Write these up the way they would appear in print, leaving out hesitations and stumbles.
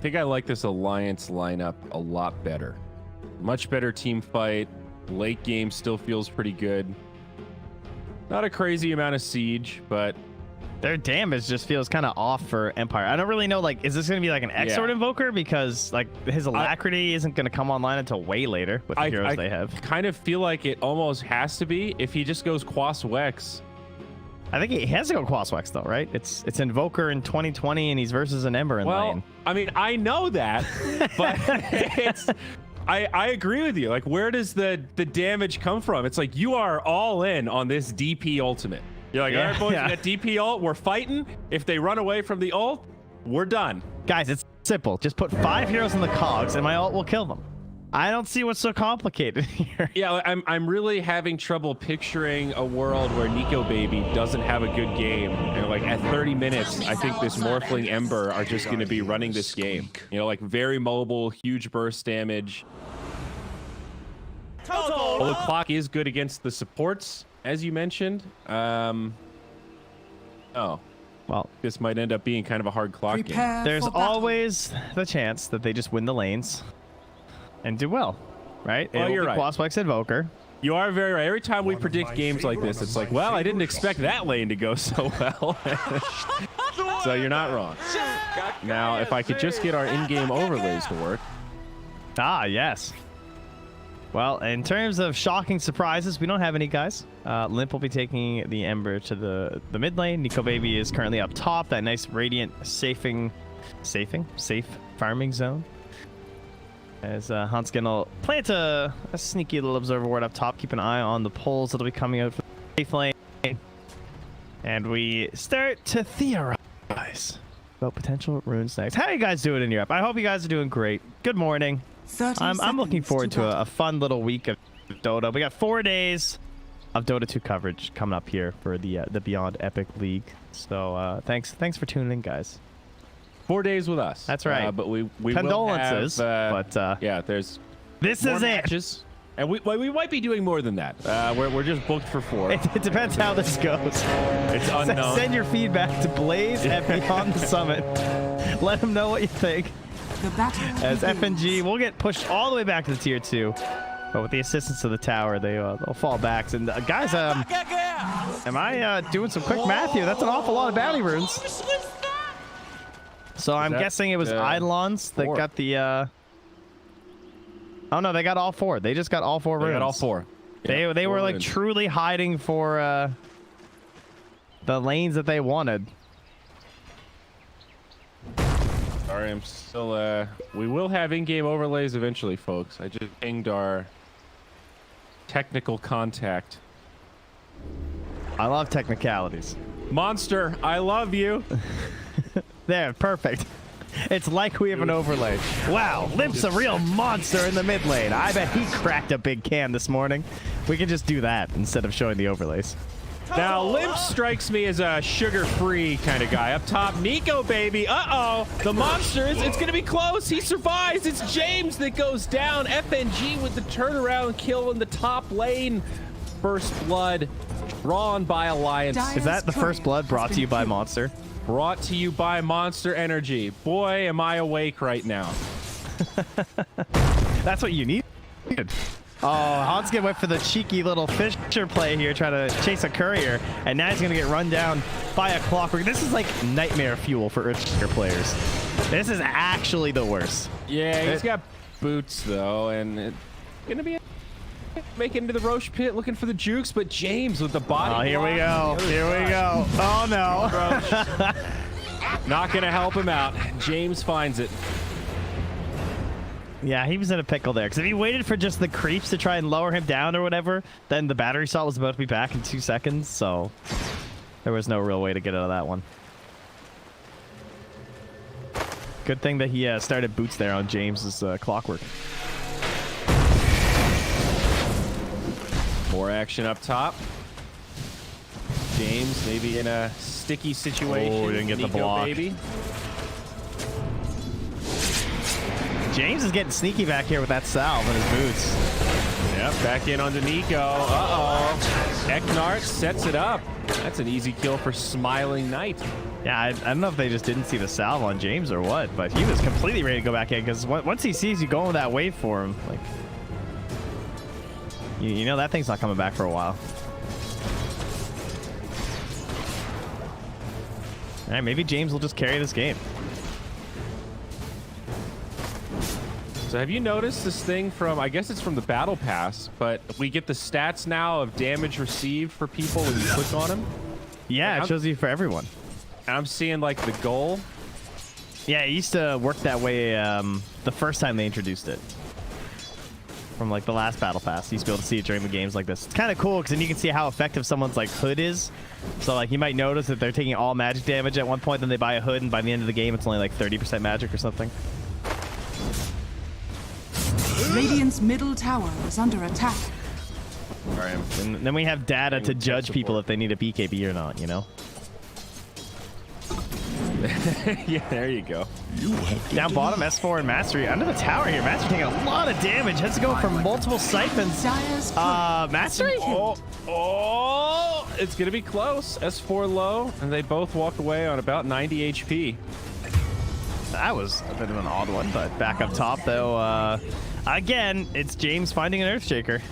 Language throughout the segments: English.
think I like this alliance lineup a lot better. Much better team fight. Late game still feels pretty good. Not a crazy amount of siege, but their damage just feels kind of off for Empire. I don't really know, like, is this going to be like an X-Sword Invoker? Because, like, his Alacrity isn't going to come online until way later with the heroes they have. I kind of feel like it almost has to be if he just goes Quas Wex. I think he has to go Quas Wex, though, right? It's Invoker in 2020, and he's versus an Ember in lane. I mean, I know that, but it's... I agree with you. Like, where does the damage come from? It's like you are all in on this DP ultimate. You're like, all right, boys, we got DP ult. We're fighting. If they run away from the ult, we're done. Guys, it's simple. Just put 5 heroes in the cogs, and my ult will kill them. I don't see what's so complicated here. Yeah, I'm really having trouble picturing a world where Nico Baby doesn't have a good game. And like at 30 minutes, I think this Morphling Ember are just going to be running this game. You know, like very mobile, huge burst damage. Well, the clock is good against the supports, as you mentioned. Oh, well, this might end up being kind of a hard clock game. There's always the chance that they just win the lanes and do well, right? Oh, you're right. Quas Wex Invoker. You are very right. Every time we predict games like this, it's like, well, I didn't expect that lane to go so well. So you're not wrong. Now, if I could just get our in-game overlays to work. Ah, yes. Well, in terms of shocking surprises, we don't have any, guys. Limp will be taking the Ember to the mid lane. Nico Baby is currently up top. That nice Radiant safe farming zone. As Hunt's gonna plant a sneaky little observer ward up top. Keep an eye on the pulls that'll be coming out from the safe lane. And we start to theorize about potential rune snags. How are you guys doing in Europe? I hope you guys are doing great. Good morning. I'm looking forward to a fun little week of Dota. We got 4 days of Dota 2 coverage coming up here for the Beyond Epic League. So thanks for tuning in, guys. 4 days with us. That's right. But we condolences. Will have, but yeah, there's this more is matches. And we might be doing more than that. We're just booked for 4. It depends how this goes. It's unknown. Send your feedback to Blaze at Beyond the Summit. Let him know what you think. As FNG will get pushed all the way back to the tier 2, but with the assistance of the tower, they'll fall back. And guys, am I doing some quick math here? That's an awful lot of bounty runes. So I'm guessing it was Eidolons that got the. Oh no, they got all 4. They just got all 4 runes. They got all 4. They were like truly hiding for the lanes that they wanted. Sorry, I'm still, we will have in-game overlays eventually, folks. I just pinged our technical contact. I love technicalities. Monster, I love you. There, perfect. It's like we have an overlay. Wow, Limp's a real monster in the mid lane. I bet he cracked a big can this morning. We can just do that instead of showing the overlays. Now, Limp strikes me as a sugar-free kind of guy. Up top, Nico Baby. Uh-oh. The monsters. It's going to be close. He survives. It's James that goes down. FNG with the turnaround kill in the top lane. First blood drawn by Alliance. Is that the first blood brought to you by Monster? Brought to you by Monster Energy. Boy, am I awake right now. That's what you need. Oh, Hanske went for the cheeky little Fisher play here, trying to chase a courier, and now he's going to get run down by a Clockwork. This is like nightmare fuel for Earthshaker players. This is actually the worst. Yeah, he's got boots, though, and it's going to be making into the Roche pit looking for the jukes, but James with the body. Oh, here we go. Here we go. Oh, no. Not going to help him out. James finds it. Yeah, he was in a pickle there, because if he waited for just the creeps to try and lower him down or whatever, then the battery shot was about to be back in 2 seconds, so there was no real way to get out of that one. Good thing that he started boots there on James's Clockwork. More action up top. James maybe in a sticky situation. Oh, didn't get the block. Baby. James is getting sneaky back here with that salve in his boots. Yep, back in onto Nico. Uh-oh. Eknart sets it up. That's an easy kill for Smiling Knight. Yeah, I don't know if they just didn't see the salve on James or what, but he was completely ready to go back in because once he sees you going that way for him, like, you know that thing's not coming back for a while. All right, maybe James will just carry this game. So have you noticed this thing from, I guess it's from the battle pass, but we get the stats now of damage received for people when you click on them? Yeah, it shows you for everyone. And I'm seeing like the goal. Yeah, it used to work that way the first time they introduced it. From like the last battle pass, you used to be able to see it during the games like this. It's kind of cool because then you can see how effective someone's like hood is. So like you might notice that they're taking all magic damage at one point, then they buy a hood, and by the end of the game it's only like 30% magic or something. Radiant's middle tower is under attack. All right. And then we have data to judge people if they need a BKB or not, you know? Yeah, there you go. Down bottom, S4 and Mastery. Under the tower here, Mastery taking a lot of damage. Has to go for multiple siphons. Mastery? Oh, it's going to be close. S4 low, and they both walk away on about 90 HP. That was a bit of an odd one, but back up top, though, again, it's James finding an Earthshaker.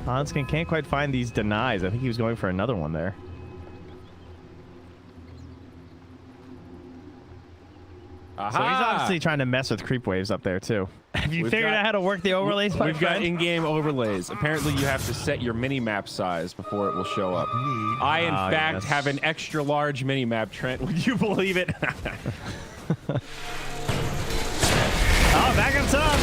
Hanskin can't quite find these denies. I think he was going for another one there. Aha! So he's obviously trying to mess with creep waves up there, too. Have you figured out how to work the overlays? We've got in-game overlays. Apparently, you have to set your mini-map size before it will show up. I, in fact, have an extra-large mini-map, Trent. Would you believe it? Oh, back on top.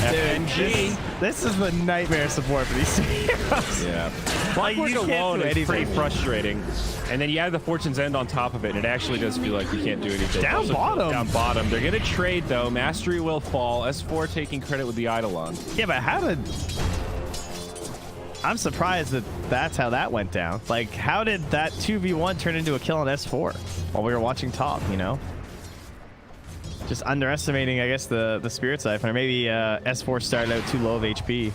FNG. This is the nightmare support for these two heroes. Yeah. Like, Blackboard you can't alone do is anything. pretty frustrating. And then you add the Fortune's End on top of it, and it actually does feel like you can't do anything. Down bottom. Down bottom. They're going to trade, though. Mastery will fall. S4 taking credit with the Eidolon. Yeah, but how did... I'm surprised that that's how that went down. Like, how did that 2v1 turn into a kill on S4 while we were watching top, you know? Just underestimating, I guess, the Spirit Siphon. Or maybe S4 started out too low of HP.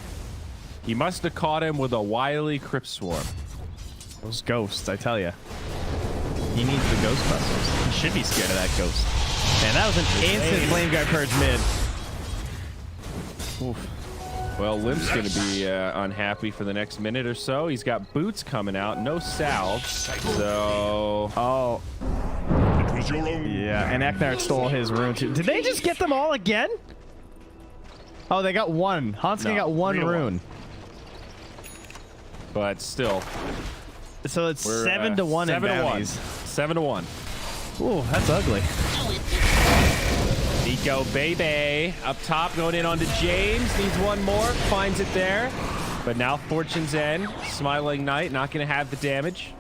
He must have caught him with a wily Crypt Swarm. Those ghosts, I tell you. He needs the Ghostbusters. He should be scared of that ghost. Man, that was an instant Flame Guard Purge mid. Oof. Well, Limp's going to be unhappy for the next minute or so. He's got boots coming out, no salve. So... Oh. Yeah, and Eknard stole his rune too. Did they just get them all again? Oh, they got one. Hanskin got one rune. But still. So it's 7-1 in bounties. 7-1. Ooh, that's ugly. Nico, baby. Up top, going in onto James. Needs one more. Finds it there. But now Fortune's End. Smiling Knight, not going to have the damage.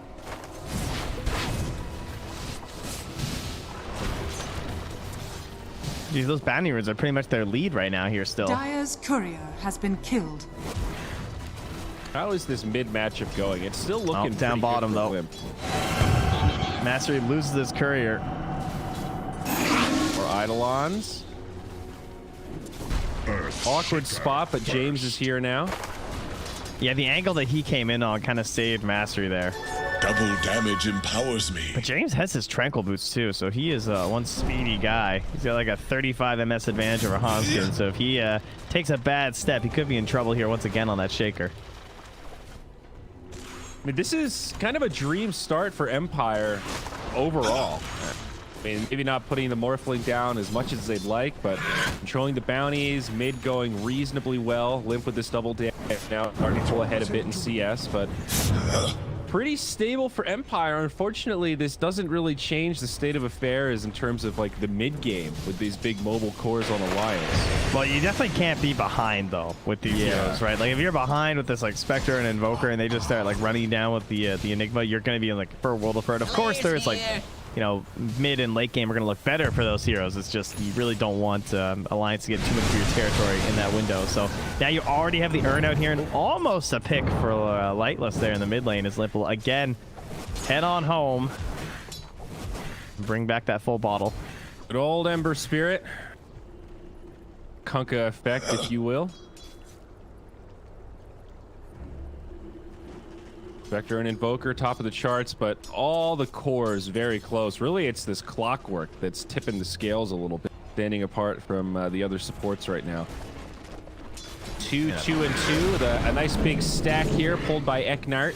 Geez, those bounty runes are pretty much their lead right now here still. Dire's courier has been killed. How is this mid matchup going? It's still looking down bottom though. Limp. Mastery loses his courier. Or Eidolons. Awkward spot, but James is here now. Yeah, the angle that he came in on kind of saved Mastery there. Double damage empowers me. But James has his tranquil boots too, so he is one speedy guy. He's got like a 35 MS advantage over Hanskin, so if he takes a bad step, he could be in trouble here once again on that shaker. I mean, this is kind of a dream start for Empire overall. I mean, maybe not putting the Morphling down as much as they'd like, but controlling the bounties, mid going reasonably well. Limp with this double damage now, starting to pull ahead a bit in CS, but pretty stable for Empire. Unfortunately, this doesn't really change the state of affairs in terms of like the mid game with these big mobile cores on Alliance. Well, you definitely can't be behind though with these heroes, right? Like if you're behind with this like Spectre and Invoker and they just start like running down with the Enigma, you're going to be in like for World of Hurt. Of course, there's like, you know, mid and late game are going to look better for those heroes. It's just you really don't want Alliance to get too much of your territory in that window. So now you already have the Urn out here and almost a pick for Lightless there in the mid lane as Limp will again head on home. Bring back that full bottle. Good old Ember Spirit. Kunkka effect, if you will. Spectre and Invoker, top of the charts, but all the cores very close. Really, it's this clockwork that's tipping the scales a little bit, standing apart from the other supports right now. 2, 2, and 2 with a nice big stack here pulled by Eknart.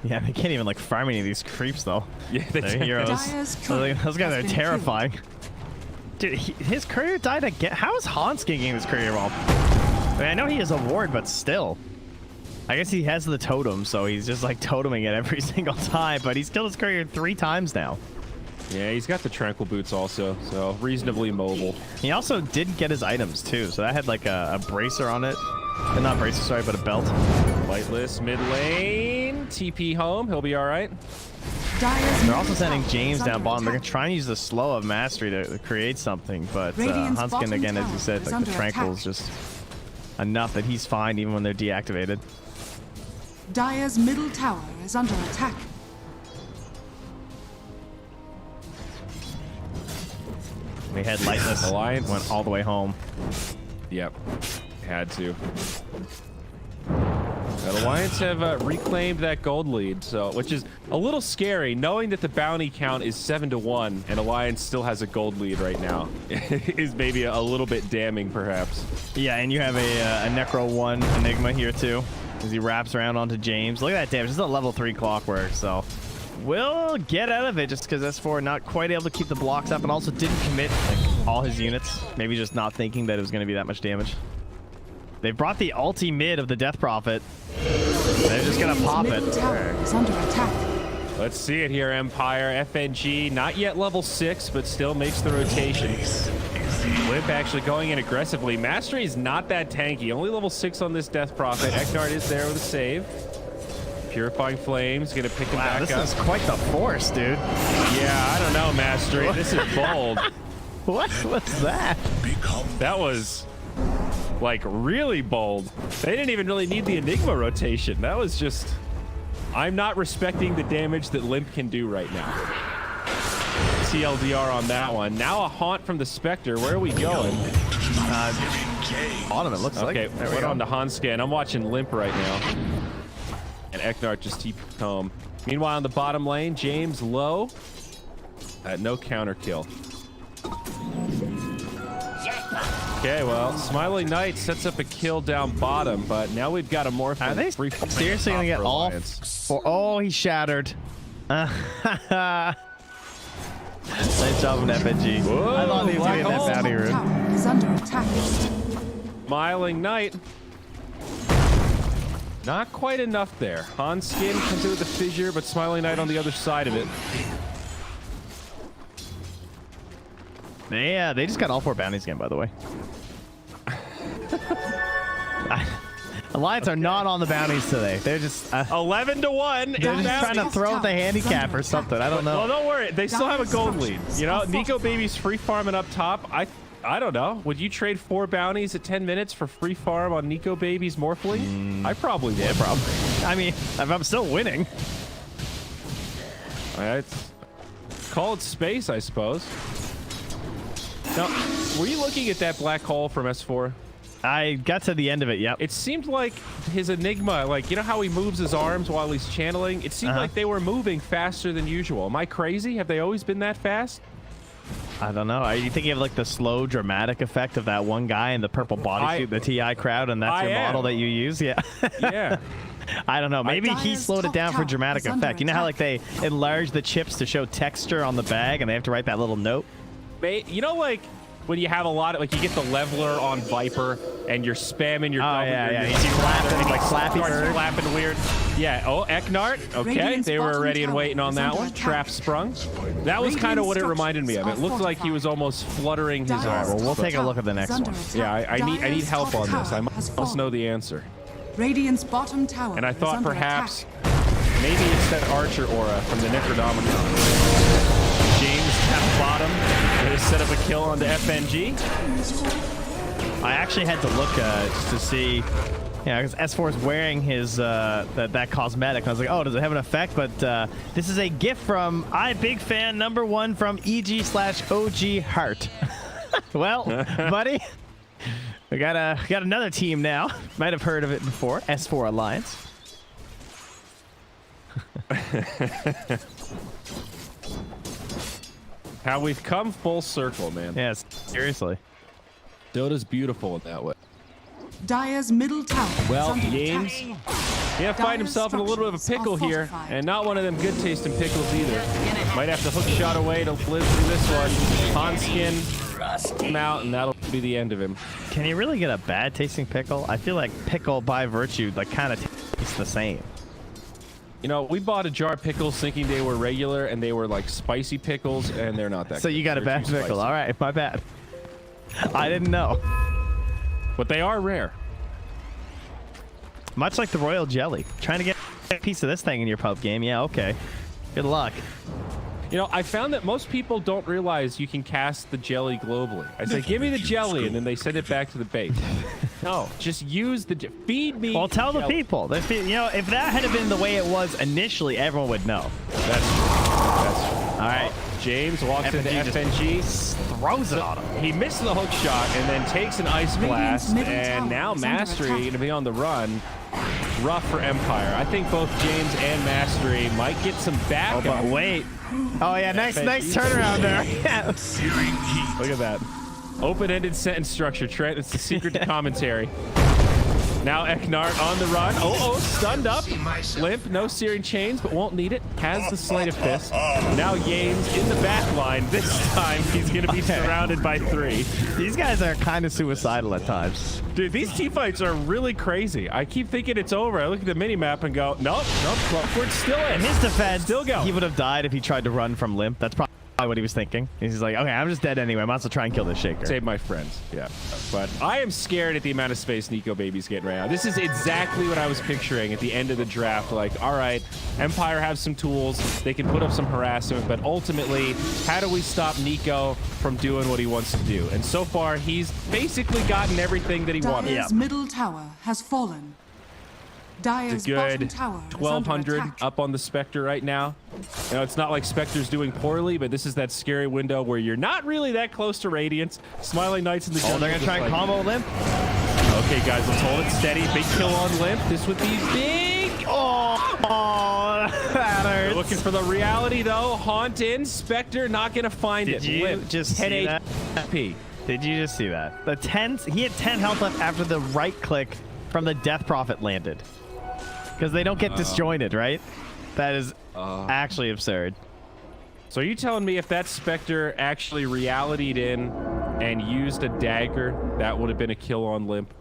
Yeah, they can't even like farm any of these creeps though. Yeah, they're heroes. Those guys are terrifying. Dude, his courier died again. How is Hans getting this courier bomb? I mean, I know he has a ward, but still. I guess he has the totem, so he's just like toteming it every single time, but he's killed his courier 3 times now. Yeah, he's got the tranquil boots also, so reasonably mobile. He also didn't get his items too, so that had like a bracer on it. Not bracer, sorry, but a belt. Lightless mid lane, TP home, he'll be all right. They're also sending James down bottom. They're going to try and use the slow of mastery to create something, but Hanskin, again, as you said, like the tranquil is just enough that he's fine even when they're deactivated. Dire's middle tower is under attack. We had Lightless. Alliance went all the way home. Yep, had to. That Alliance have reclaimed that gold lead, so which is a little scary, knowing that the bounty count is 7-1 and Alliance still has a gold lead right now. Is maybe a little bit damning, perhaps. Yeah, and you have a Necro 1 Enigma here too, as he wraps around onto James. Look at that damage. This is a level 3 clockwork, so we'll get out of it just because S4 not quite able to keep the blocks up and also didn't commit like all his units. Maybe just not thinking that it was going to be that much damage. They brought the ulti mid of the Death Prophet. They're just gonna pop it. Is under attack. Let's see it here, Empire. FNG, not yet level 6, but still makes the rotation. Limp actually going in aggressively. Mastery is not that tanky. Only level 6 on this Death Prophet. Eknart is there with a save. Purifying Flames, gonna pick him back up. This is quite the force, dude. Yeah, I don't know, Mastery. This is bold. What was that? That was like really bold. They didn't even really need the Enigma rotation. That was just, I'm not respecting the damage that Limp can do right now. TLDR on that one. Now a haunt from the Spectre. Where are we going? Bottom, it looks like. Okay, went on to Hanskin. I'm watching Limp right now. And Eknart just TP'd home. Meanwhile, in the bottom lane, James low. No counter kill. Okay, well, Smiling Knight sets up a kill down bottom, but now we've got a morph. Are they seriously gonna get all four? Oh, he shattered. Nice job on FNG. Whoa, I thought he was getting that bounty rune. Tower is under attack. Smiling Knight. Not quite enough there. Hanskin comes in with the fissure, but Smiling Knight on the other side of it. Yeah, they just got all 4 bounties again, by the way. Alliance are not on the bounties today. They're just 11-1. They're just trying to throw the handicap or something. I don't know. Well, don't worry. They still have a gold lead. You know, Nico Baby's free farming up top. I don't know. Would you trade 4 bounties at 10 minutes for free farm on Nico Baby's Morphling? I probably would. Yeah, probably. I mean, if I'm still winning. Call it space, I suppose. Now, were you looking at that black hole from S4? I got to the end of it, yep. It seemed like his Enigma, like, you know how he moves his arms while he's channeling? It seemed like they were moving faster than usual. Am I crazy? Have they always been that fast? I don't know. Are you thinking of like the slow dramatic effect of that one guy in the purple bodysuit, the TI crowd, and that's your model that you use? Yeah. Yeah. I don't know. Maybe he slowed it down for dramatic effect. You know how like they enlarge the chips to show texture on the bag and they have to write that little note? You know, like when you have a lot of, like, you get the leveler on Viper and you're spamming your You see clapping, like Flappy Bird. Flapping weird. Yeah. Oh, Eknart. Okay, they were ready and waiting on that one. Trap sprung. That was kind of what it reminded me of. It looked like he was almost fluttering his arm. Well, we'll take a look at the next one. Yeah, I need help on this. I must know the answer. Radiant's bottom tower. And I thought perhaps maybe it's that Archer aura from the Necronomicon. James tap bottom. They set up a kill onto FNG. I actually had to look just to see, because S4 is wearing his that cosmetic. And I was like, oh, does it have an effect? But this is a gift from big fan #1 from EG/OG Heart. Well, buddy, We got another team now. Might have heard of it before. S4 Alliance. How we've come full circle, man. Yes, seriously. Dota's beautiful in that way. Dire's middle tower is Well, under James, attack. he find Dire's himself in a little bit of a pickle structures are here, fortified. and not one of them good tasting pickles either. Might have to hook shot away to live through this one. Hanskin him out, and that'll be the end of him. Can you really get a bad tasting pickle? I feel like pickle by virtue, like, kind of tastes the same. You know, we bought a jar of pickles thinking they were regular, and they were like spicy pickles, and they're not that So good. you got a They're bad too pickle. spicy. All right, my bad. I didn't know. But they are rare. Much like the royal jelly. Trying to get a piece of this thing in your pub game. Yeah, okay. Good luck. You know, I found that most people don't realize you can cast the jelly globally. I say, give me the jelly, and then they send it back to the base. No, just use the feed me. Well, tell the jelly. people. You know, if that had been the way it was initially, everyone would know. That's true. That's true. All right. James walks into FNG FNG. Throws it on him. He missed the hook shot and then takes an ice Radiant's blast, middle and tower now is under Mastery attack. going to be on the run. Rough for Empire. I think both James and Mastery might get some backup. Oh, but wait. Oh, yeah, nice turnaround there. Yeah. Look at that. Open-ended sentence structure, Trent. It's the secret to commentary. Now Eknart on the run. Oh, stunned up. Limp, no searing chains, but won't need it. Has the sleight of fist. Now Yames in the back line. This time he's going to be surrounded by 3. These guys are kind of suicidal at times. Dude, these team fights are really crazy. I keep thinking it's over. I look at the mini-map and go, nope, Clockwork's still in. In his defense, Still go. he would have died if he tried to run from Limp. That's probably what he was thinking. He's like, okay, I'm just dead anyway. I might as well try and kill this shaker. Save my friends, yeah. But I am scared at the amount of space Nico Baby's getting right now. This is exactly what I was picturing at the end of the draft. Like, all right, Empire has some tools. They can put up some harassment, but ultimately, how do we stop Nico from doing what he wants to do? And so far, he's basically gotten everything that he wanted. Dire's middle tower has fallen. Dire's It's a bottom good tower is under 1,200 attack. up on the Spectre right now. You know, it's not like Spectre's doing poorly, but this is that scary window where you're not really that close to Radiance. Smiling Knights in the jungle. Oh, they're going to try and combo Limp? Okay, guys, let's hold it steady. Big kill on Limp. This would be big. Oh, that hurts. Looking for the reality, though. Haunt in. Spectre not going to find Did it. you Limp, just 10 see that? HP. Did you just see that? The 10, he had 10 health left after the right click from the Death Prophet landed. Because they don't get disjointed, right? That is actually absurd. So are you telling me if that Spectre actually reality'd in and used a dagger, that would have been a kill on Limp?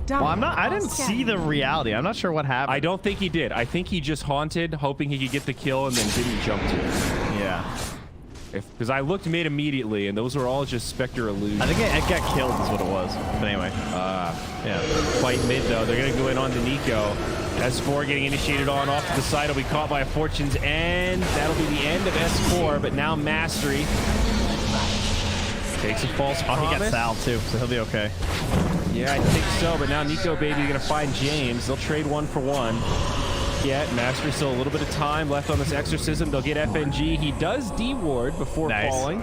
Dire Well, I are didn't see scanning. the reality. I'm not sure what happened. I don't think he did. I think he just haunted, hoping he could get the kill and then didn't jump to it. Yeah. Because I looked mid immediately, and those were all just Spectre illusions. I think it got killed is what it was. But anyway. Yeah. Fight mid, though. They're going to go in on to Nico. S4 getting initiated on off to the side. Will be caught by a Fortune's End. That'll be the end of S4, but now Mastery takes a false Oh, promise. he got salved too, so he'll be okay. Yeah, I think so, but now Nico Baby going to find James. They'll trade 1 for 1. Yeah, Mastery still a little bit of time left on this exorcism. They'll get FNG. He does D-ward before Nice. falling.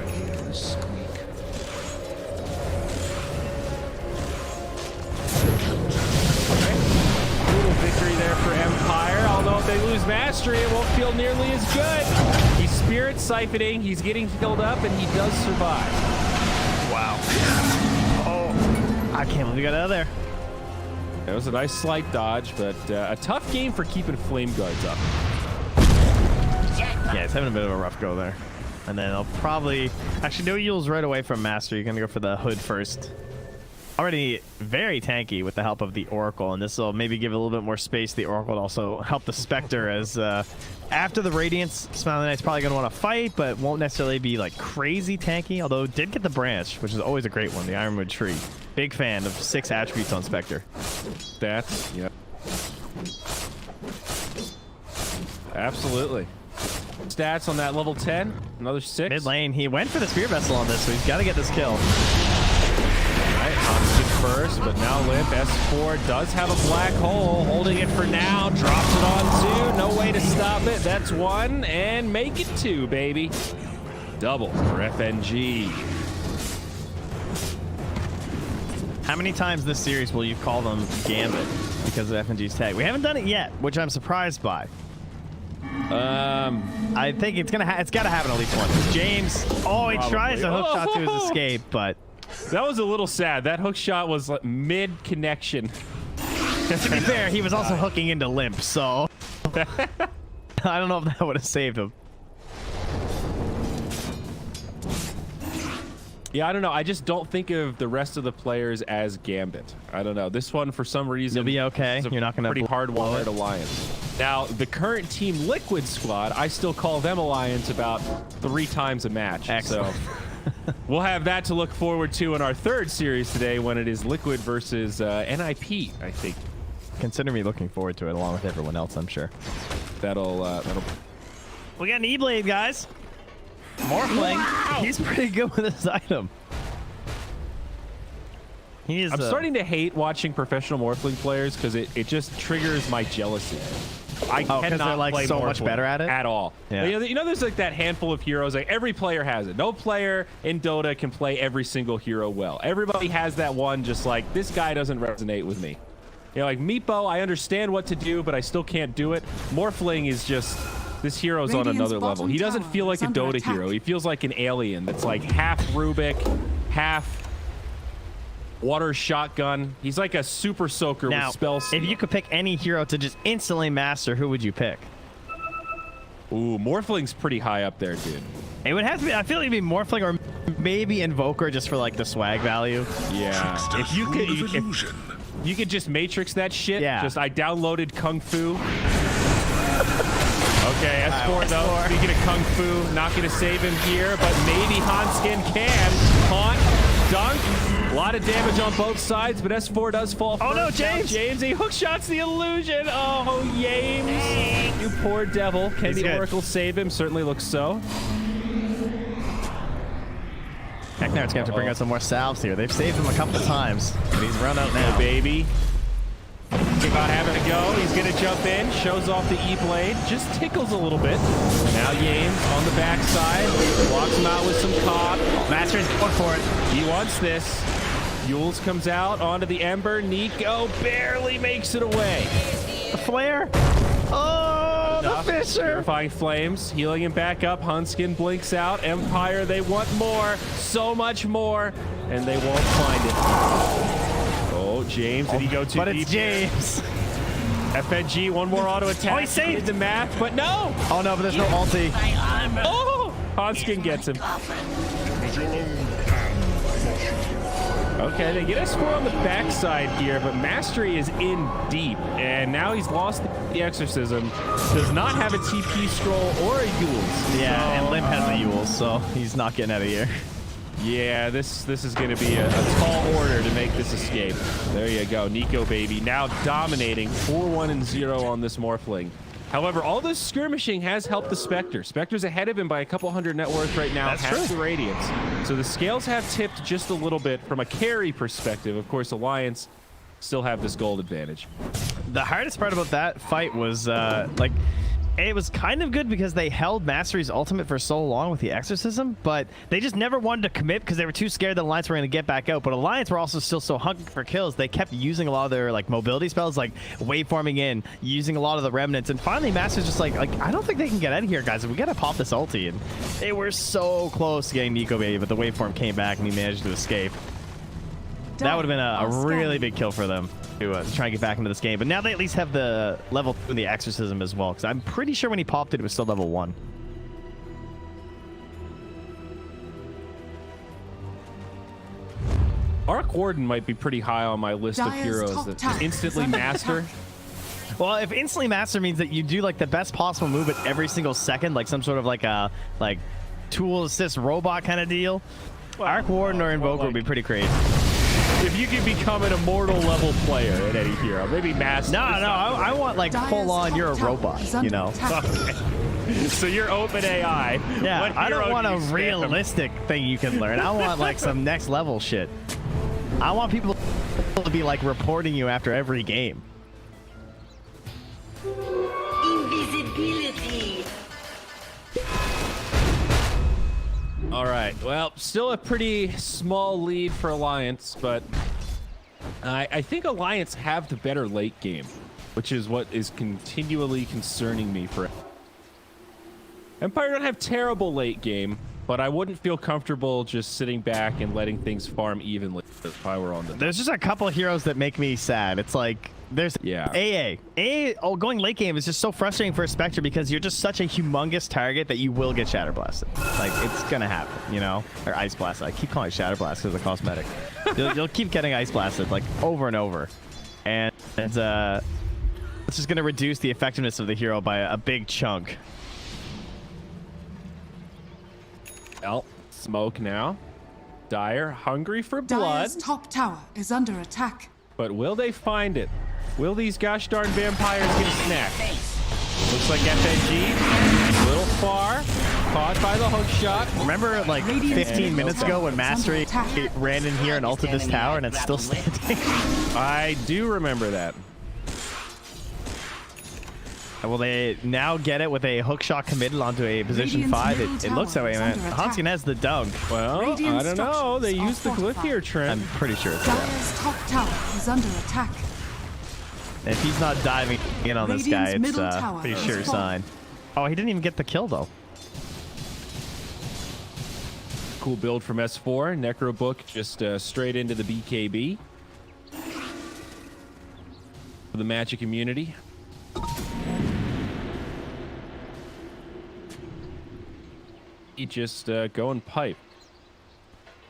Brutal victory there for Empire. Although if they lose Mastery, it won't feel nearly as good. He's spirit siphoning. He's getting healed up, and he does survive. Wow. Oh, I can't believe he got out of there. That was a nice slight dodge, but a tough game for keeping flame guards up. Yeah, he's having a bit of a rough go there. And then I'll probably... Actually, no Yules right away from Master. You're going to go for the Hood first. Already very tanky with the help of the Oracle, and this will maybe give it a little bit more space. The Oracle will also help the Spectre as after the Radiance, Smiling Knight's probably going to want to fight, but won't necessarily be like crazy tanky, although did get the Branch, which is always a great one, the Ironwood Tree. Big fan of 6 attributes on Spectre. Stats, yep. Absolutely. Stats on that level 10, another 6. Mid lane, he went for the Spear Vessel on this, so he's got to get this kill. Right, Hopkins first, but now Limp. S4 does have a black hole, holding it for now, drops it on 2, no way to stop it. That's 1, and make it 2, baby. Double for FNG. How many times this series will you call them Gambit because of FNG's tag? We haven't done it yet, which I'm surprised by. I think it's gotta happen at least once. James, he tries a hook shot to his escape, but that was a little sad. That hook shot was like mid connection. To be fair, he was also hooking into Limp, so I don't know if that would have saved him. Yeah, I don't know. I just don't think of the rest of the players as Gambit. I don't know. This one, for some reason, You'll be okay. is a You're not gonna pretty blow hardwired alliance. Now, the current Team Liquid squad, I still call them alliance about 3 times a match. Excellent. So we'll have that to look forward to in our 3rd series today when it is Liquid versus NIP, I think. Consider me looking forward to it along with everyone else, I'm sure. That'll We got an E-Blade, guys. Morphling. Wow. He's pretty good with this item. I'm starting to hate watching professional Morphling players because it just triggers my jealousy. I cannot they're like play so Morphling much better at it at all. Yeah. You know, there's like that handful of heroes. Like every player has it. No player in Dota can play every single hero well. Everybody has that one. Just like this guy doesn't resonate with me. You know, like Meepo, I understand what to do, but I still can't do it. Morphling is just. This hero's on another level. He doesn't feel like a Dota hero. He feels like an alien that's like half Rubik, half water shotgun. He's like a super soaker with spell steal. If you could pick any hero to just instantly master, who would you pick? Ooh, Morphling's pretty high up there, dude. It would have to be, I feel like it'd be Morphling or maybe Invoker just for like the swag value. Yeah. If you could just Matrix that shit. Yeah. Just I downloaded Kung Fu. Okay, S4 though. Speaking of Kung Fu, not going to save him here, but maybe Hanskin can. Haunt, dunk, a lot of damage on both sides, but S4 does fall. Oh no, James! James, he hook-shots the illusion. Oh, James, you poor devil. Can the Oracle save him? Certainly looks so. Heck, now it's going to have to bring out some more salves here. They've saved him a couple of times, but he's run out now. Oh, baby. About having to go. He's going to jump in, shows off the E-Blade, just tickles a little bit. Now Yames on the backside, blocks him out with some cob. Master's going for it. He wants this. Yules comes out onto the Ember. Nico barely makes it away. The flare. Oh, the Fisher. Purifying flames, healing him back up. Hunskin blinks out. Empire, they want more, so much more, and they won't find it. Oh, James, did he go too deep? But it's James. FNG, one more auto attack. Oh, he saved. Did the math, but no. Oh, no, but there's no ulti. Oh, Hanskin gets him. Okay, they get a score on the backside here, but Mastery is in deep, and now he's lost the Exorcism. Does not have a TP scroll or a Yules. Yeah, and Limp has the Yules, so he's not getting out of here. Yeah, this is going to be a tall order to make this escape. There you go, Nico baby, now dominating 4-1-0 on this Morphling. However, all this skirmishing has helped the Spectre. Spectre's ahead of him by a couple hundred net worth right now. That's true. The Radiance. So the scales have tipped just a little bit from a carry perspective. Of course, Alliance still have this gold advantage. The hardest part about that fight was like it was kind of good because they held Mastery's ultimate for so long with the Exorcism, but they just never wanted to commit because they were too scared that Alliance were going to get back out. But Alliance were also still so hungry for kills, they kept using a lot of their like mobility spells, like waveforming in, using a lot of the remnants, and finally Master's just like I don't think they can get out of here, guys. We got to pop this ulti, and they were so close to getting Nico baby, but the waveform came back and he managed to escape. That would have been a really big kill for them to try and get back into this game. But now they at least have the level 2 in the Exorcism as well, because I'm pretty sure when he popped it, it was still level 1. Arc Warden might be pretty high on my list of heroes that instantly master. Well, if instantly master means that you do like the best possible move at every single second, like some sort of like a tool assist robot kind of deal, well, Arc Warden or Invoker would be pretty crazy. If you could become an immortal level player at any hero, maybe master. No, I want like full on. You're a robot, you know. Okay. So you're open AI. Yeah, I don't want a realistic thing you can learn. I want like some next level shit. I want people to be like reporting you after every game. Invisibility. All right. Well, still a pretty small lead for Alliance, but I think Alliance have the better late game, which is what is continually concerning me for Empire. Don't have terrible late game, but I wouldn't feel comfortable just sitting back and letting things farm evenly if I were on the. There's just a couple of heroes that make me sad. It's like there's AA. Oh, going late game is just so frustrating for a Spectre because you're just such a humongous target that you will get Shatter Blasted. Like it's gonna happen, you know? Or Ice Blasted. I keep calling it Shatter Blast because it's a cosmetic. You'll keep getting Ice Blasted like over and over, and it's just gonna reduce the effectiveness of the hero by a big chunk. Well, smoke now. Dire, hungry for blood. Dire's top tower is under attack. But will they find it? Will these gosh darn vampires get a snack? Looks like FNG, a little far, caught by the hook shot. Remember like 15 minutes ago when Mastery ran in here and ulted this tower and it's still standing? I do remember that. Will they now get it with a hook shot committed onto a position 5? It looks that way, man. Hanskin has the dunk. Well, I don't know. They used the glyph here, Trent. I'm pretty sure it's Dire's top tower is under attack. If he's not diving in on this guy, it's a pretty sure sign. Oh, he didn't even get the kill, though. Cool build from S4. Necro Book just straight into the BKB. For the Magic immunity. He just going pipe.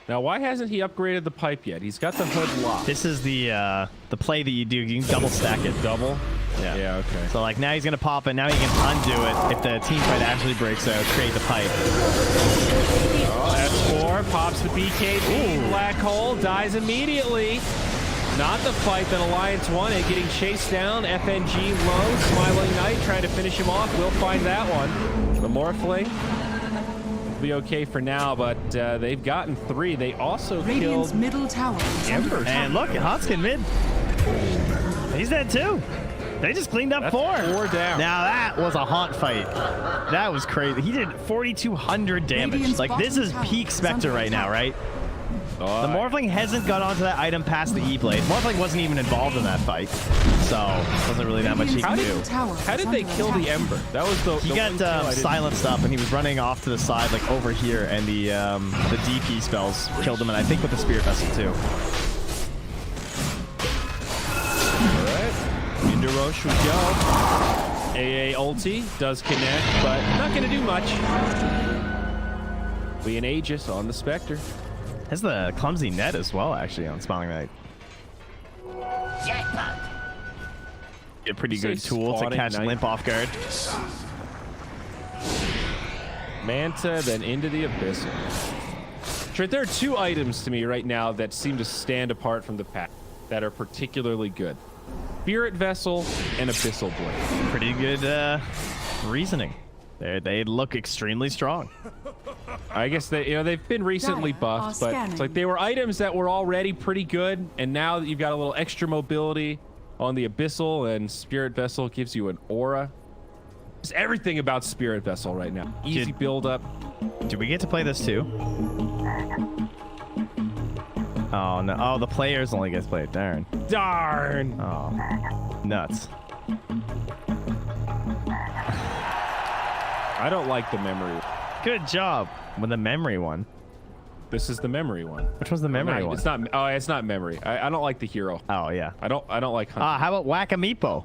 Now, why hasn't he upgraded the pipe yet? He's got the hood locked. This is the play that you do. You can double stack it. Double? Yeah. Yeah, okay. So, like, now he's going to pop it. Now he can undo it if the team fight actually breaks out, create the pipe. Oh, S4 pops the BKB. Black hole, dies immediately. Not the fight that Alliance wanted. Getting chased down. FNG low. Smiling Knight trying to finish him off. We'll find that one. The Morphling will be okay for now, but they've gotten 3. They also Radiant's killed middle tower is under Ember. attack. And look, Hanskin mid. He's dead too. They just cleaned up That's 4. 4 down. Now that was a haunt fight. That was crazy. He did 4,200 damage. Radiant's Like, this is bottom peak tower is Spectre under right now, attack. right? Oh, The Morphling hasn't got onto that item past the E-Blade. Morphling wasn't even involved in that fight, so wasn't really that much he could do. How did they kill the Ember? That was the He the got one kill I didn't- silenced up, and he was running off to the side, like over here, and the DP spells killed him, and I think with the Spirit Vessel too. Alright. Into Roche we go. AA ulti does connect, but not going to do much. We an Aegis on the Spectre. Has the clumsy net as well, actually, on Smiling Knight. A pretty Say good tool to spawning catch knight. Limp off guard. Manta, then into the Abyssal. Trent, there are 2 items to me right now that seem to stand apart from the pack that are particularly good. Spirit Vessel and Abyssal Blade. Pretty good reasoning. They look extremely strong. I guess they've been recently Dire buffed, are but it's like scanning. they were items that were already pretty good, and now that you've got a little extra mobility on the Abyssal, and Spirit Vessel gives you an aura. Just everything about Spirit Vessel right now. Easy build up. Do we get to play this too? Oh no! Oh, the players only get to play it. Darn. Darn. Oh, nuts. I don't like the memory. Good job with the memory one. This is the memory one. Which one's the memory one? It's not. Oh, it's not memory. I don't like the hero. Oh yeah. I don't like Hunt. How about Whack-A-Meepo?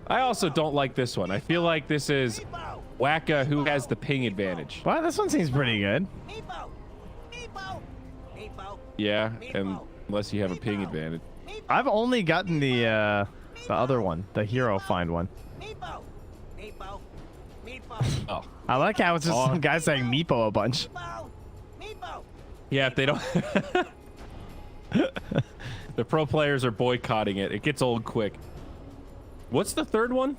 I also don't like this one. I feel like this is Wacka who has the ping advantage. Well, this one seems pretty good. Yeah, unless you have a ping advantage. I've only gotten the other one, the hero find one. Oh. I like how it's just some guy saying Meepo a bunch. Yeah, if they don't. The pro players are boycotting it. It gets old quick. What's the third one?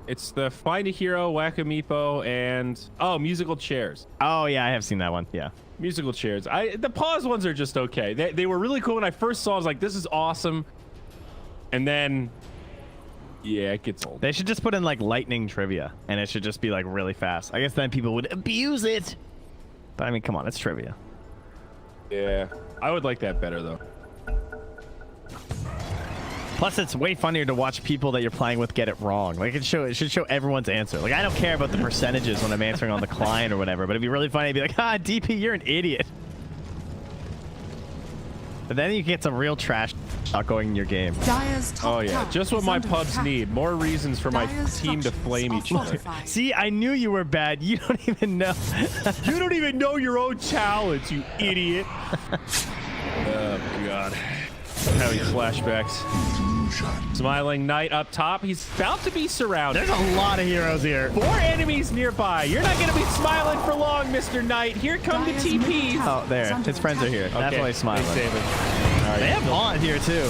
It's the Find a Hero, Whack-A-Meepo, and musical chairs. Oh yeah, I have seen that one. Yeah. Musical chairs. The pause ones are just okay. They were really cool when I first saw. I was like, this is awesome. And then, yeah, it gets old. They should just put in like lightning trivia, and it should just be like really fast. I guess then people would abuse it. But I mean, come on, it's trivia. Yeah, I would like that better though. Plus, it's way funnier to watch people that you're playing with get it wrong. Like it should show everyone's answer. Like I don't care about the percentages when I'm answering on the client or whatever, but it'd be really funny to be like, ah, DP, you're an idiot. But then you get some real trash talk going in your game. Oh yeah, just what my pubs need. More reasons for my team to flame each other. See, I knew you were bad. You don't even know. You don't even know your own talents, you idiot. Oh god. Having flashbacks. Smiling Knight up top. He's about to be surrounded. There's a lot of heroes here. 4 enemies nearby. You're not going to be smiling for long, Mr. Knight. Here come the TPs. Oh, there. His friends are here. That's why he's smiling. They have Haunt here, too.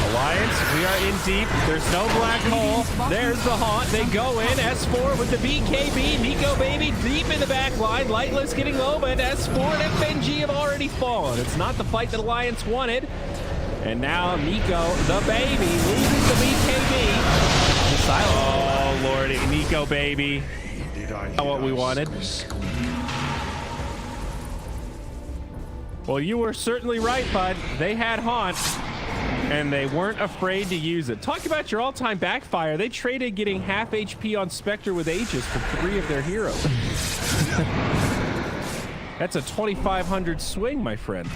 Alliance, we are in deep. There's no black hole. There's the Haunt. They go in. S4 with the BKB. Nico Baby deep in the back line. Lightless getting low, but S4 and FNG have already fallen. It's not the fight that Alliance wanted. And now Nico, the baby, loses the BKB. Oh, Lordy. Nico Baby. Not what we wanted. Well, you were certainly right, bud. They had Haunt, and they weren't afraid to use it. Talk about your all-time backfire. They traded getting half HP on Spectre with Aegis for 3 of their heroes. That's a 2,500 swing, my friend.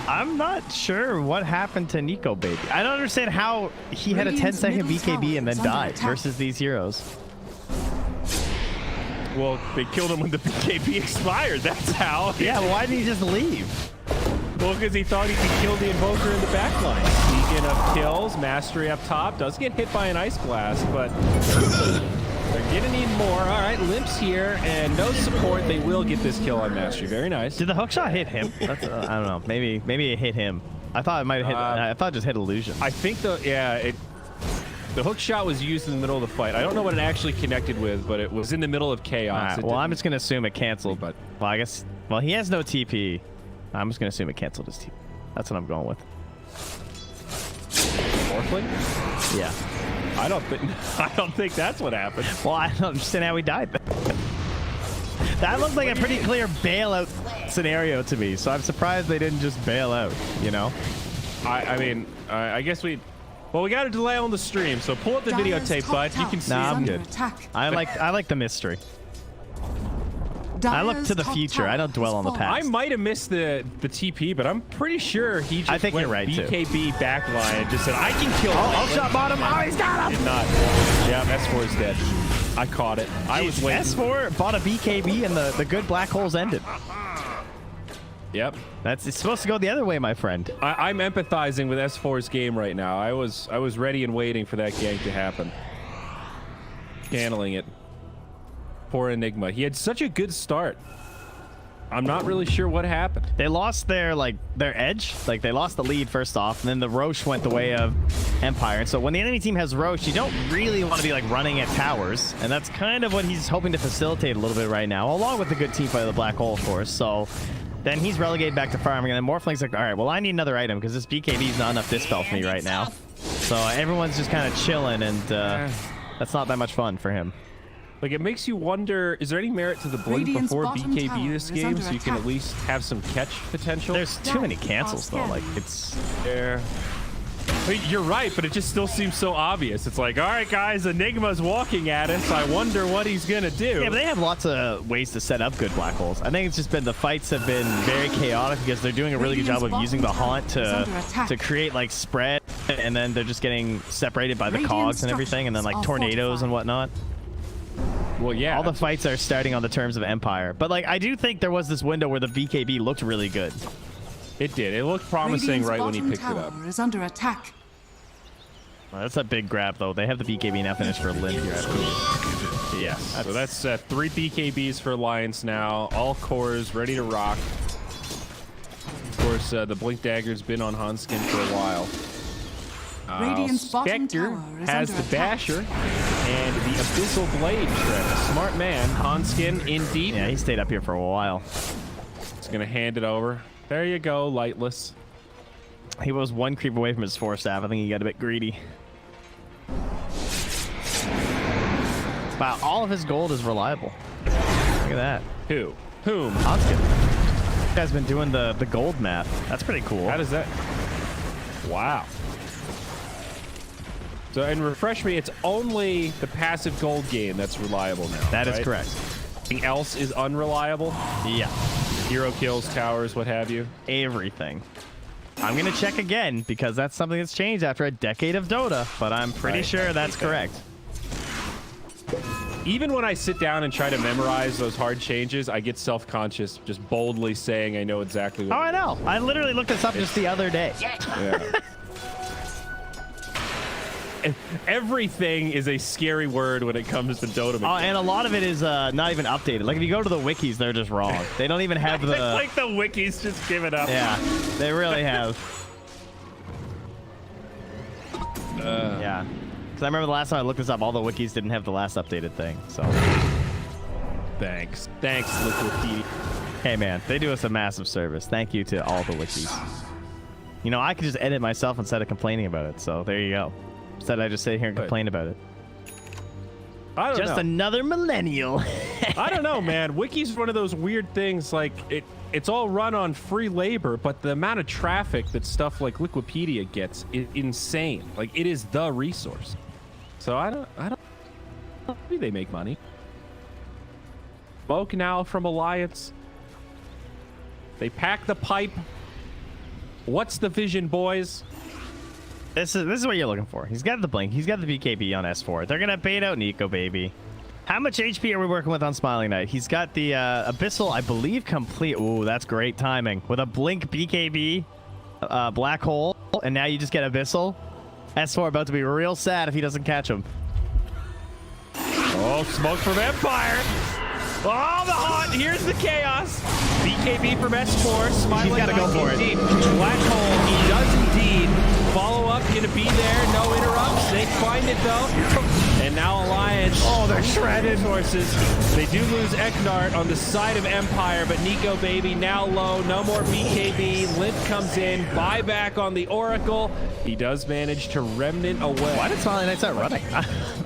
I'm not sure what happened to Nico Baby. I don't understand how he had a 10-second BKB and then died versus these heroes. Well, they killed him when the BKB expired. That's how. Yeah, well, why did he just leave? Well, because he thought he could kill the Invoker in the backline. Sneaking up kills, Mastery up top. Does get hit by an Ice Blast, but they're gonna need more. All right, Limps here, and no support. They will get this kill on Mastery. Very nice. Did the hookshot hit him? That's, I don't know. Maybe it hit him. I thought it might have hit. I thought it just hit Illusion. I think the hook shot was used in the middle of the fight. I don't know what it actually connected with, but it was in the middle of chaos. Right, well, I'm just gonna assume it canceled. But well, I guess. Well, he has no TP. I'm just gonna assume it canceled his TP. That's what I'm going with. Morphling? Yeah. I don't think that's what happened. Well, I don't understand how he died. That looked like a pretty clear bailout scenario to me, so I'm surprised they didn't just bail out, you know? I mean, I guess we got a delay on the stream, so pull up the videotape, bud. You can see I'm good. I like the mystery. I look to the future. I don't dwell on the past. I might have missed the TP, but I'm pretty sure he just went right BKB backline and just said, I can kill him. I'll shot bottom. Oh, he's got him. Did not. Yeah, S4 is dead. I caught it. I was waiting. S4 bought a BKB and the good black holes ended. Yep. It's supposed to go the other way, my friend. I'm empathizing with S4's game right now. I was ready and waiting for that gank to happen. Channeling it. Poor Enigma. He had such a good start. I'm not really sure what happened. They lost their edge. Like, they lost the lead first off, and then the Roche went the way of Empire. And so when the enemy team has Roche, you don't really want to be like running at towers, and that's kind of what he's hoping to facilitate a little bit right now, along with the good team fight of the Black Hole, of course. So then he's relegated back to farming, and then Morphling's like, all right, well, I need another item because this BKB is not enough dispel for me right now. So everyone's just kind of chilling, and that's not that much fun for him. Like, it makes you wonder, is there any merit to the blink before BKB this game so you can at least have some catch potential? There's too many cancels, though. Like, it's there. You're right, but it just still seems so obvious. It's like, all right, guys, Enigma's walking at us. I wonder what he's going to do. Yeah, but they have lots of ways to set up good black holes. I think it's just been the fights have been very chaotic because they're doing a really good job of using the Haunt to create, like, spread, and then they're just getting separated by the cogs and everything, and then, like, tornadoes and whatnot. Well, yeah. All the fights are starting on the terms of Empire. But, like, I do think there was this window where the BKB looked really good. It did. It looked promising right when he picked it up. Is under attack. Well, that's a big grab, though. They have the BKB now finished for Lynn here. Yes. So that's 3 BKBs for Alliance now. All cores ready to rock. Of course, the Blink Dagger's been on Hanskin for a while. Spectre has the Basher and the Abyssal Blade Shred. Smart man. Hanskin in deep. Yeah, he stayed up here for a while. He's going to hand it over. There you go, Lightless. He was 1 creep away from his 4 staff. I think he got a bit greedy. Wow, all of his gold is reliable. Look at that. Who? Whom? Hanskin. This guy's been doing the gold math. That's pretty cool. How does that? Wow. So, and refresh me, it's only the passive gold gain that's reliable now. That is right? correct. Anything else is unreliable? Yeah. Hero kills, towers, what have you? Everything. I'm going to check again because that's something that's changed after a decade of Dota, but I'm pretty sure that's correct. Even when I sit down and try to memorize those hard changes, I get self-conscious just boldly saying I know exactly what. Oh, I know. I literally looked this up just the other day. Yeah. Everything is a scary word when it comes to Dota. Oh, and a lot of it is not even updated. Like if you go to the wikis, they're just wrong. They don't even have the. It's like the wikis just give it up. Yeah, they really have. Yeah, because I remember the last time I looked this up, all the wikis didn't have the last updated thing. So. Thanks, Liquipedia. Hey man, they do us a massive service. Thank you to all the wikis. You know, I could just edit myself instead of complaining about it. So there you go. Instead, I just sit here and complain about it. I don't Just know. another millennial. I don't know, man. Wiki's one of those weird things. Like it's all run on free labor, but the amount of traffic that stuff like Liquipedia gets is insane. Like it is the resource. So I don't. Maybe they make money. Smoke now from Alliance. They pack the pipe. What's the vision, boys? This is what you're looking for. He's got the blink. He's got the BKB on S4. They're gonna bait out Nico, baby. How much HP are we working with on Smiling Knight? He's got the Abyssal, I believe, complete. Ooh, that's great timing. With a blink BKB, Black Hole, and now you just get Abyssal. S4 about to be real sad if he doesn't catch him. Oh, smoke from Empire. Oh, the haunt. Here's the chaos. BKB from S4. Smiling. He's got to go for it. Deep. Black hole. He does indeed. Follow up. Going to be there. No interrupts. They find it, though. And now Alliance. Oh, they're shredded. Horses. They do lose Eknart on the side of Empire, but Nico, baby, now low. No more BKB. Limp comes in. Buyback on the Oracle. He does manage to remnant away. Why did Smiling Knight start running?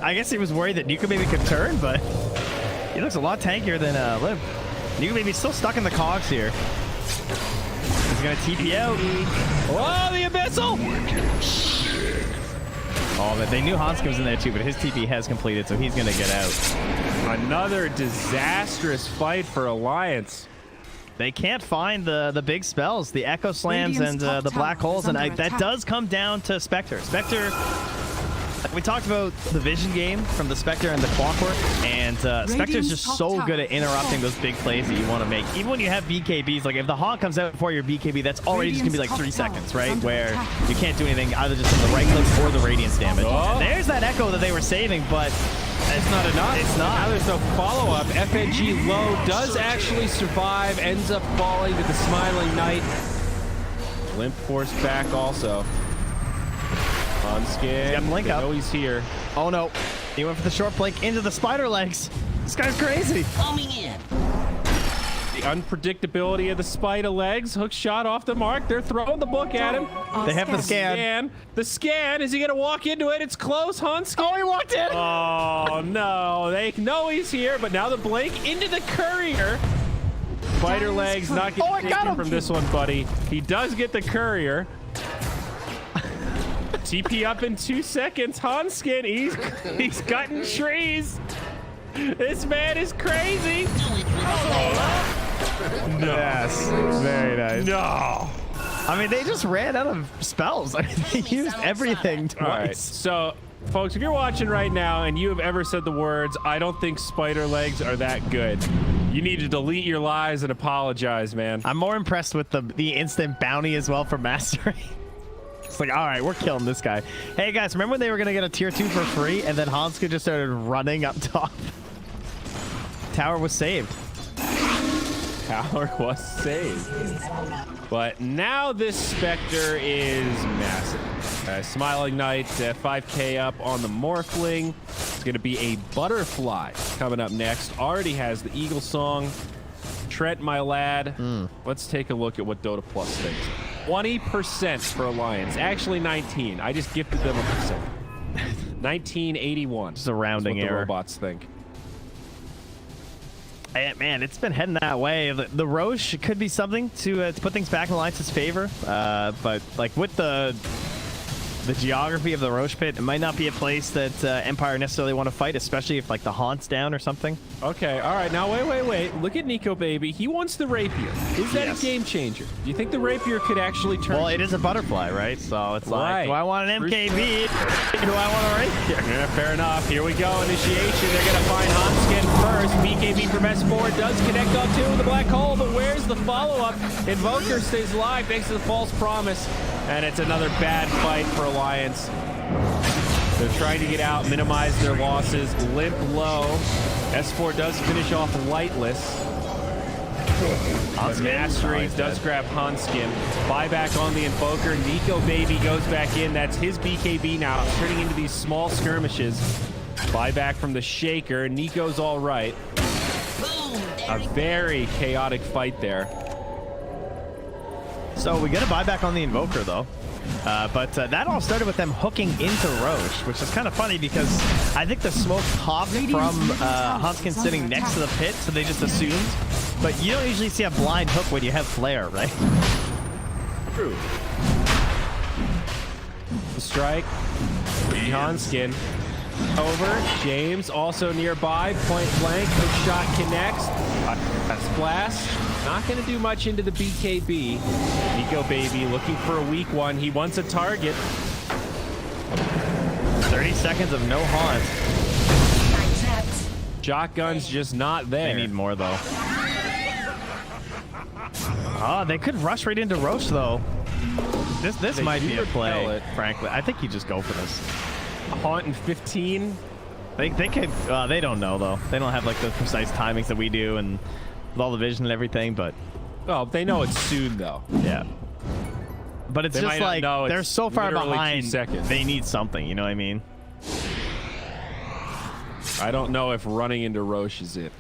I guess he was worried that Nico maybe could turn, but he looks a lot tankier than Limp. Nico maybe still stuck in the cogs here. He's gonna TP out. Oh, the Abyssal! Oh, but they knew Hanska was in there too, but his TP has completed, so he's gonna get out. Another disastrous fight for Alliance. They can't find the big spells, the Echo Slams and the Black Holes, and that does come down to Spectre. Spectre, we talked about the vision game from the Spectre and the Clockwork, and Spectre's just so good at interrupting those big plays that you want to make. Even when you have BKBs, like if the Hawk comes out before your BKB, that's already just gonna be like 3 seconds, right? Where you can't do anything, either just from the right click or the Radiance damage. Oh. And there's that Echo that they were saving, but It's not enough. It's not. Now there's no follow-up. FNG low does actually survive, ends up falling to the Smiling Knight. Limp forced back also. On skin. He's got blink up. Know he's here. oh no, he went for the short blink into the spider legs. This guy's crazy. The unpredictability of the spider legs. Hook shot off the mark. They're throwing the book at him. They have the scan. The scan. Is he going to walk into it? It's close. Hanska. Oh, he walked in. Oh, no. They know he's here, but now the blink into the courier. Spider legs not getting taken from this one, buddy. He does get the courier. TP up in 2 seconds. Hanskin, he's cutting trees. This man is crazy. No. Yes, very nice. No. I mean, they just ran out of spells. I mean, they used everything twice. All right. So, folks, if you're watching right now and you have ever said the words, I don't think spider legs are that good, you need to delete your lies and apologize, man. I'm more impressed with the instant bounty as well for mastery. It's like, all right, we're killing this guy. Hey, guys, remember when they were going to get a tier 2 for free and then Hanska just started running up top? Tower was saved. Power was saved. But now this Spectre is massive. Smiling Knight, 5k up on the Morphling. It's going to be a Butterfly coming up next. Already has the Eagle Song. Trent, my lad. Let's take a look at what Dota Plus thinks. 20% for Alliance. Actually 19. I just gifted them a percent. 1981. Just a rounding That's what error. the robots think. Hey, man, it's been heading that way. The Roche could be something to put things back in Alliance's favor. But like with the the geography of the Roche Pit, it might not be a place that Empire necessarily want to fight, especially if like the Haunt's down or something. Okay, all right. Now, wait. Look at Nico, baby. He wants the rapier. Is that a game changer? Do you think the rapier could actually turn? Well, it is a butterfly, right? So it's Right. like, do I want an MKB? Do I want a rapier? Yeah, fair enough. Here we go. Initiation. They're going to find Hanskin first. BKB from S4 does connect on two with the black hole, but where's the follow-up? Invoker stays alive thanks to the false promise, and it's another bad fight for Alliance. They're trying to get out, minimize their losses. Limp low. S4 does finish off lightless. Mastery does grab Hanskin. Buyback on the Invoker. Nico baby goes back in. That's his BKB now. It's turning into these small skirmishes. Buyback from the Shaker. Nico's all right. A very chaotic fight there. So we get a buyback on the Invoker, though. But that all started with them hooking into Roche, which is kind of funny because I think the smoke popped from Hanskin sitting next to the pit, so they just assumed. But you don't usually see a blind hook when you have Flare, right? True. The strike. Hanskin. Over. James also nearby. Point blank. Hook shot connects. Splash. Not going to do much into the BKB. Nico baby looking for a weak one. He wants a target. 30 seconds of no haunt. Shotgun's just not there. They need more, though. Oh, they could rush right into Roche, though. This might be a play, frankly. I think you just go for this. Haunt in 15. They could. They don't know, though. They don't have like the precise timings that we do, and with all the vision and everything. But well, they know it's soon, though. Yeah. But it's just like they're so far behind. They need something. You know what I mean? I don't know if running into Roche is it.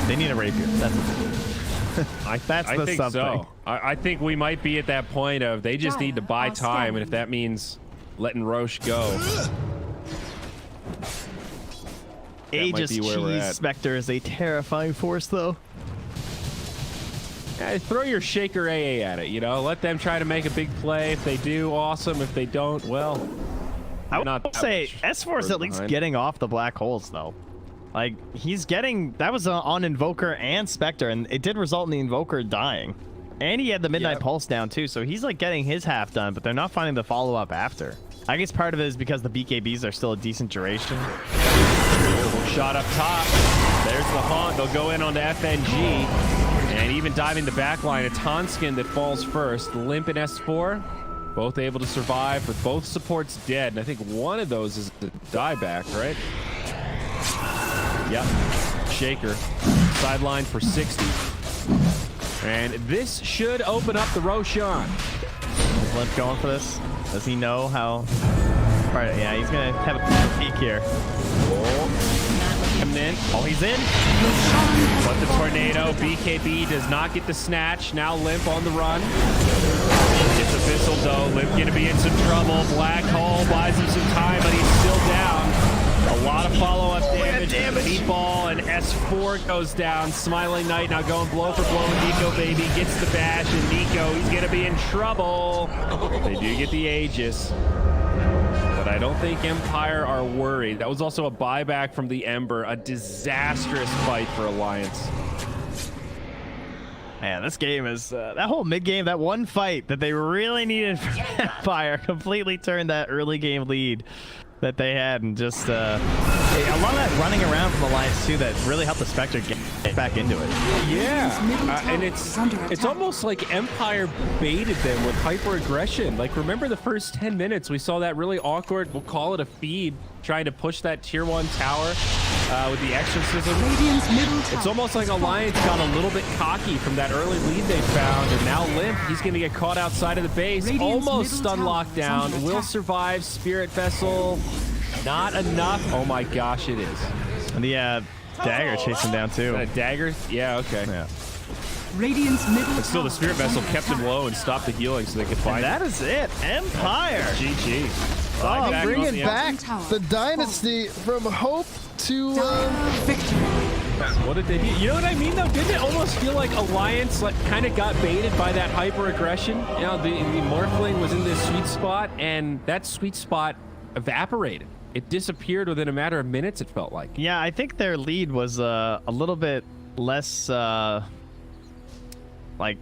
They need a rapier. That's what they need. I think something. so. I think we might be at that point of they just need to buy time, and if that means letting Roche go. Aegis Cheese Spectre is a terrifying force, though. Yeah, throw your Shaker AA at it, you know? Let them try to make a big play. If they do, awesome. If they don't, well... I would say S4 is at least getting off the black holes, though. Like, he's getting... That was on Invoker and Spectre, and it did result in the Invoker dying. And he had the Midnight Pulse down, too, so he's, like, getting his half done, but they're not finding the follow-up after. I guess part of it is because the BKBs are still a decent duration. Shot up top. There's the Haunt. They'll go in onto FNG. And even diving the back line, it's Hanskin that falls first. Limp and S4, both able to survive with both supports dead. And I think one of those is the dieback, right? Yep. Shaker. Sideline for 60. And this should open up the Roshan. Is Limp going for this? Does he know how? Right, yeah, he's gonna have a peek here. Coming in. Oh, he's in. But the tornado. BKB does not get the snatch. Now Limp on the run. It's Abyssal though. Limp gonna be in some trouble. Black hole buys him some time, but he's still down. A lot of follow-up damage. Meatball and S4 goes down. Smiling Knight now going blow for blow. Nico baby gets the bash, and Nico, he's gonna be in trouble. They do get the Aegis, but I don't think Empire are worried. That was also a buyback from the Ember. A disastrous fight for Alliance. Man, this game is that whole mid game, that one fight that they really needed for Empire completely turned that early game lead that they had, and just a lot of that running around from Alliance too that really helped the Spectre get back into it. Yeah, and it's almost like Empire baited them with hyper aggression. Like, remember the first 10 minutes we saw that really awkward, we'll call it a feed, trying to push that tier 1 tower with the exorcism. It's almost like Alliance got a little bit cocky from that early lead they found, and now Limp, he's going to get caught outside of the base. Almost stun lockdown. Will survive. Spirit Vessel. Not enough. Oh my gosh, it is. And the dagger chasing down too. A dagger? Yeah, okay. Yeah. Radiant's middle But still, the Spirit Vessel kept him low and stopped the healing so they could find that is it. Empire. GG. Oh, bringing back the dynasty from hope to victory. What did they do? You know what I mean, though? Didn't it almost feel like Alliance like kind of got baited by that hyper aggression? You know, the Morphling was in this sweet spot, and that sweet spot evaporated. It disappeared within a matter of minutes, it felt like. Yeah, I think their lead was a little bit less like